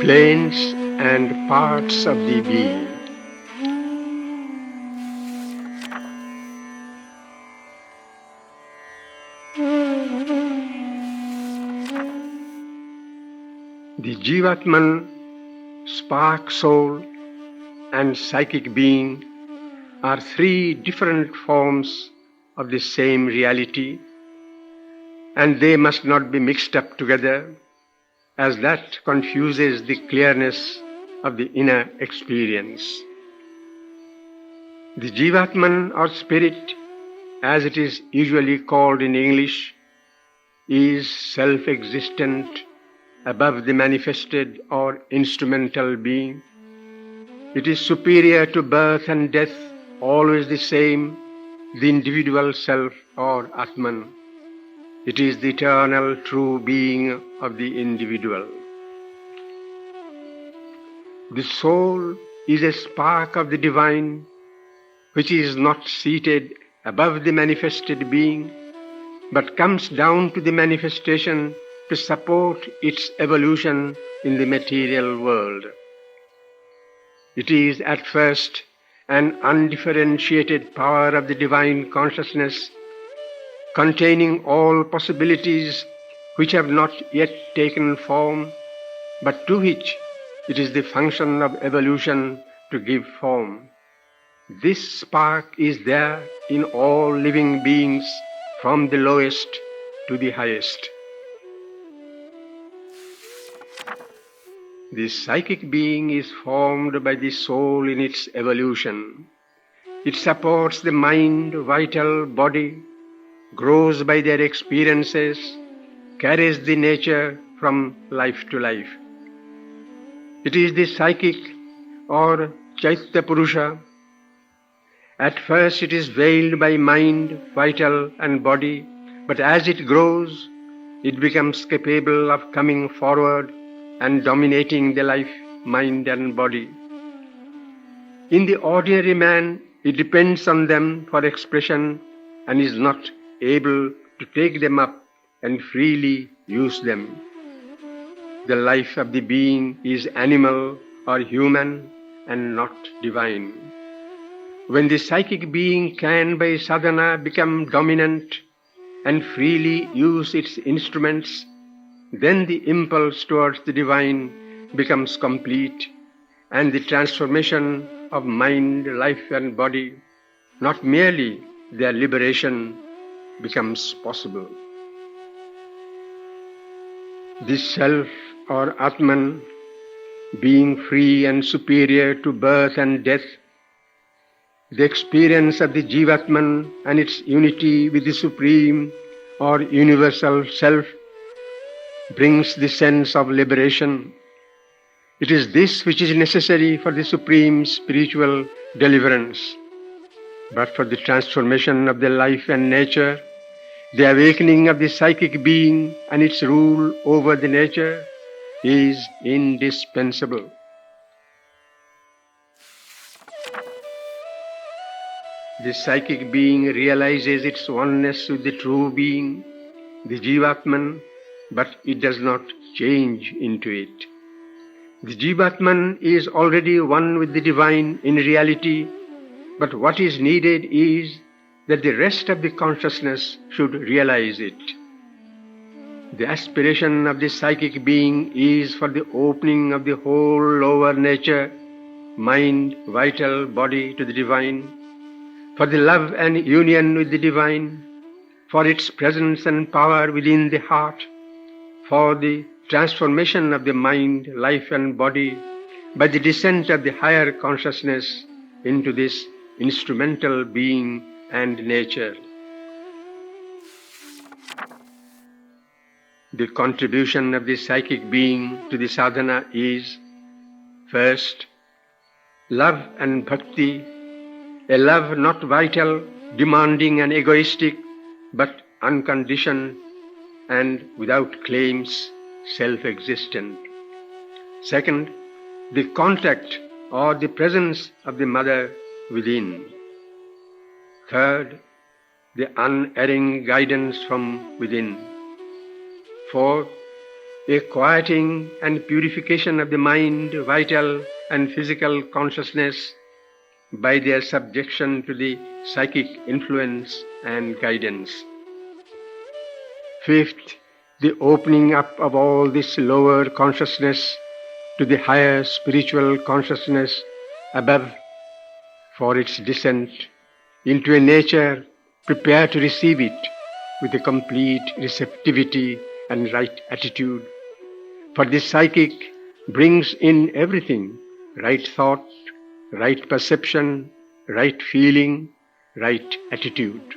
Planes and parts of the being. The Jivatman, spark soul, and psychic being are three different forms of the same reality, and they must not be mixed up together, as that confuses the clearness of the inner experience. The Jivatman or spirit, as it is usually called in English, is self-existent, above the manifested or instrumental being. It is superior to birth and death, always the same, the individual self or Atman. It is the eternal true being of the individual. The soul is a spark of the divine, which is not seated above the manifested being, but comes down to the manifestation to support its evolution in the material world. It is at first an undifferentiated power of the divine consciousness, containing all possibilities which have not yet taken form, but to which it is the function of evolution to give form. This spark is there in all living beings, from the lowest to the highest. The psychic being is formed by the soul in its evolution. It supports the mind, vital body, grows by their experiences, carries the nature from life to life. It is the psychic or Chaitya Purusha. At first it is veiled by mind, vital and body, but as it grows, it becomes capable of coming forward and dominating the life, mind and body. In the ordinary man, it depends on them for expression and is not able to take them up and freely use them. The life of the being is animal or human and not divine. When the psychic being can by sadhana become dominant and freely use its instruments, then the impulse towards the divine becomes complete, and the transformation of mind, life and body, not merely their liberation, becomes possible. This self or Atman, being free and superior to birth and death, the experience of the Jivatman and its unity with the Supreme or Universal Self brings the sense of liberation. It is this which is necessary for the supreme spiritual deliverance. But for the transformation of the life and nature, the awakening of the psychic being and its rule over the nature is indispensable. The psychic being realizes its oneness with the true being, the Jivatman, but it does not change into it. The Jivatman is already one with the divine in reality, but what is needed is that the rest of the consciousness should realize it. The aspiration of the psychic being is for the opening of the whole lower nature, mind, vital body to the divine, for the love and union with the divine, for its presence and power within the heart, for the transformation of the mind, life and body by the descent of the higher consciousness into this instrumental being and nature. The contribution of the psychic being to the sadhana is, first, love and bhakti, a love not vital, demanding and egoistic, but unconditioned and without claims, self-existent. Second, the contact or the presence of the mother within. Third, the unerring guidance from within. 4. A quieting and purification of the mind, vital and physical consciousness by their subjection to the psychic influence and guidance. 5th, the opening up of all this lower consciousness to the higher spiritual consciousness above for its descent into a nature prepared to receive it with a complete receptivity and right attitude. For the psychic brings in everything: right thought, right perception, right feeling, right attitude.